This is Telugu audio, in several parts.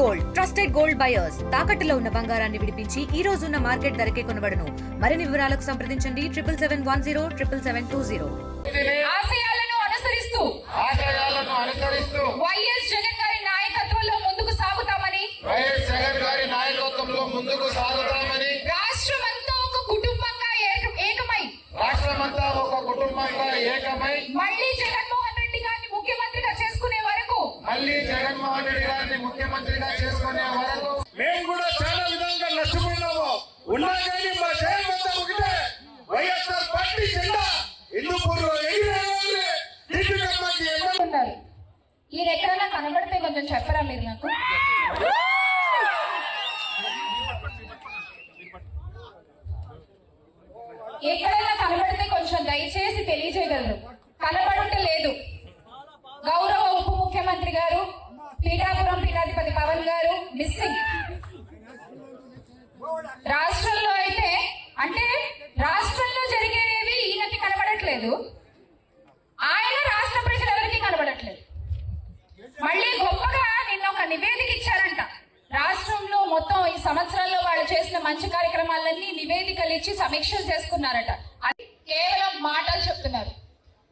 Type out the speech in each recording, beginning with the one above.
గోల్డ్ ట్రస్టెడ్ గోల్డ్ బయర్స్ తాకట్టులో ఉన్న బంగారాన్ని విడిపించి ఈ రోజు ఉన్న మార్కెట్ ధరకే కొనబడును. మరిన్ని వివరాలకు సంప్రదించండి 7771077720. ఆశయాలను అనుసరిస్తూ వైఎస్ జగన్ గారి నాయకత్వంలో ముందుకు సాగుతామని రాష్ట్రమంతా ఒక కుటుంబంగా ఏకమై మళ్ళీ జగన్మోహన్ రెడ్డి గారిని ముఖ్యమంత్రిగా చేసుకునే వరకు మేము కూడా చాలా విధంగా నష్టపోయినాము. ఉన్నా కానీ మా జగన్మంతా ఒకటే వైఎస్ఆర్ పార్టీ జెండా హిందూపూర్లో ఉన్నారు. ఈయన ఎక్కడైనా కనబడితే కొంచెం చెప్పరా మీరు నాకు? ఎక్కడైనా కనబడితే కొంచెం దయచేసి తెలియజేయగలరు. కనబడుట లేదు. గౌరవ ఉప ముఖ్యమంత్రి గారు, పీఠాపురం పీఠాధిపతి పవన్ గారు మిస్సింగ్. రాష్ట్రంలో అయితే అంటే రాష్ట్రంలో జరిగేవి ఈయనకి కనబడట్లేదు, ఆయన రాష్ట్ర ప్రజలెవరికి కనబడట్లేదు. మళ్ళీ గొప్పగా నిన్న ఒక నివేదిక ఇచ్చారంట. రాష్ట్రంలో మొత్తం ఈ సంవత్సరాల్లో వాళ్ళు చేసిన మంచి కార్యక్రమాలన్నీ నివేదికలు ఇచ్చి సమీక్షలు చేసుకున్నారట. అది కేవలం మాటలు చెప్తున్నారు.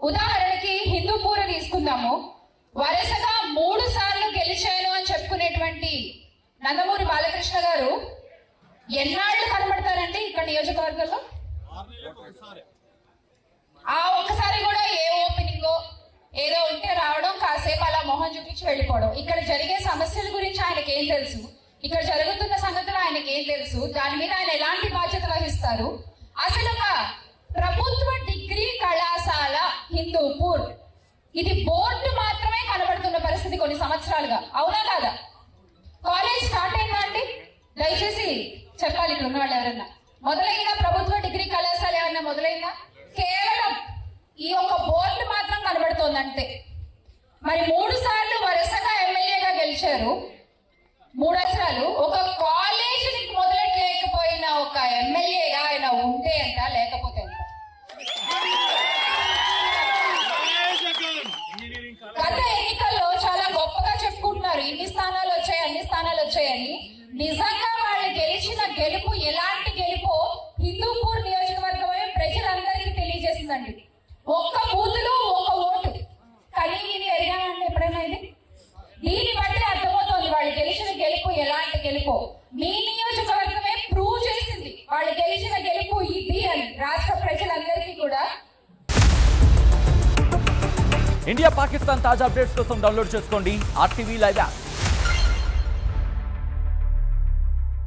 ఉదాహరణకి హిందూపూర్ తీసుకుందాము. వరుసగా 3 సార్లు గెలిచాను అని చెప్పుకునేటువంటి నందమూరి బాలకృష్ణ గారు ఎన్నాళ్ళు కనబడతారండి ఇక్కడ నియోజకవర్గంలో? ఆ ఒక్కసారి కూడా ఏ ఓపెనింగో ఏదో ఉంటే రావడం, కాసేపు అలా మొహం చూపించి వెళ్ళిపోవడం. ఇక్కడ జరిగే సమస్యల గురించి ఆయనకి ఏం తెలుసు? ఇక్కడ జరుగుతున్న సంగతులు ఆయనకి ఏం తెలుసు? దాని మీద ఆయన ఎలాంటి బాధ్యత వహిస్తారు? అసలు ఒక ప్రభుత్వ డిగ్రీ కళాశాల హిందూపూర్, ఇది బోర్డు మాత్రమే కనబడుతున్న పరిస్థితి కొన్ని సంవత్సరాలుగా. అవునా కాదా? కాలేజ్ స్టార్ట్ అయిందా అండి? దయచేసి చెప్పాలి ఇక్కడ ఉన్న వాళ్ళు ఎవరన్నా. మొదలైందా ప్రభుత్వ డిగ్రీ కళాశాల? ఏమన్నా మొదలైందా? కేవలం ఈ ఒక బోర్డు మాత్రం కనబడుతోందంటే. మరి 3 సార్లు వరుసగా ఎమ్మెల్యేగా గెలిచారు. 3 అవసరాలు ఒక కాలేజీని మొదలెట్టలేకపోయిన ఒక ఎమ్మెల్యేగా ఆయన ఉంటే ఎంత, లేకపోతే ఎంత? గత ఎన్నికల్లో చాలా గొప్పగా చెప్పుకుంటున్నారు, ఇన్ని స్థానాలు వచ్చాయి, అన్ని స్థానాలు వచ్చాయని. నిజంగా వాళ్ళు గెలిచిన గెలుపు ఎలాంటి గెలుపో హిందూపూర్ నియోజకవర్గమే ప్రజలందరికీ తెలియజేసిందండి. ఒక్క బూతులో ఒక ఓటు కానీ ఇది ఎరిగానండి ఎప్పుడైనా ఇది? దీన్ని బట్టి అర్థమవుతోంది వాళ్ళు గెలిచిన గెలుపు ఎలాంటి గెలుపో. మీ నియోజకవర్గమే ప్రూవ్ చేసింది వాళ్ళు గెలిచిన గెలుపు ఇది అని రాష్ట్ర ప్రజలందరికీ కూడా. ఇండియా పాకిస్తాన్ తాజా అప్డేట్స్ కోసం డౌన్లోడ్ చేసుకోండి RTV లైవ్ యాప్.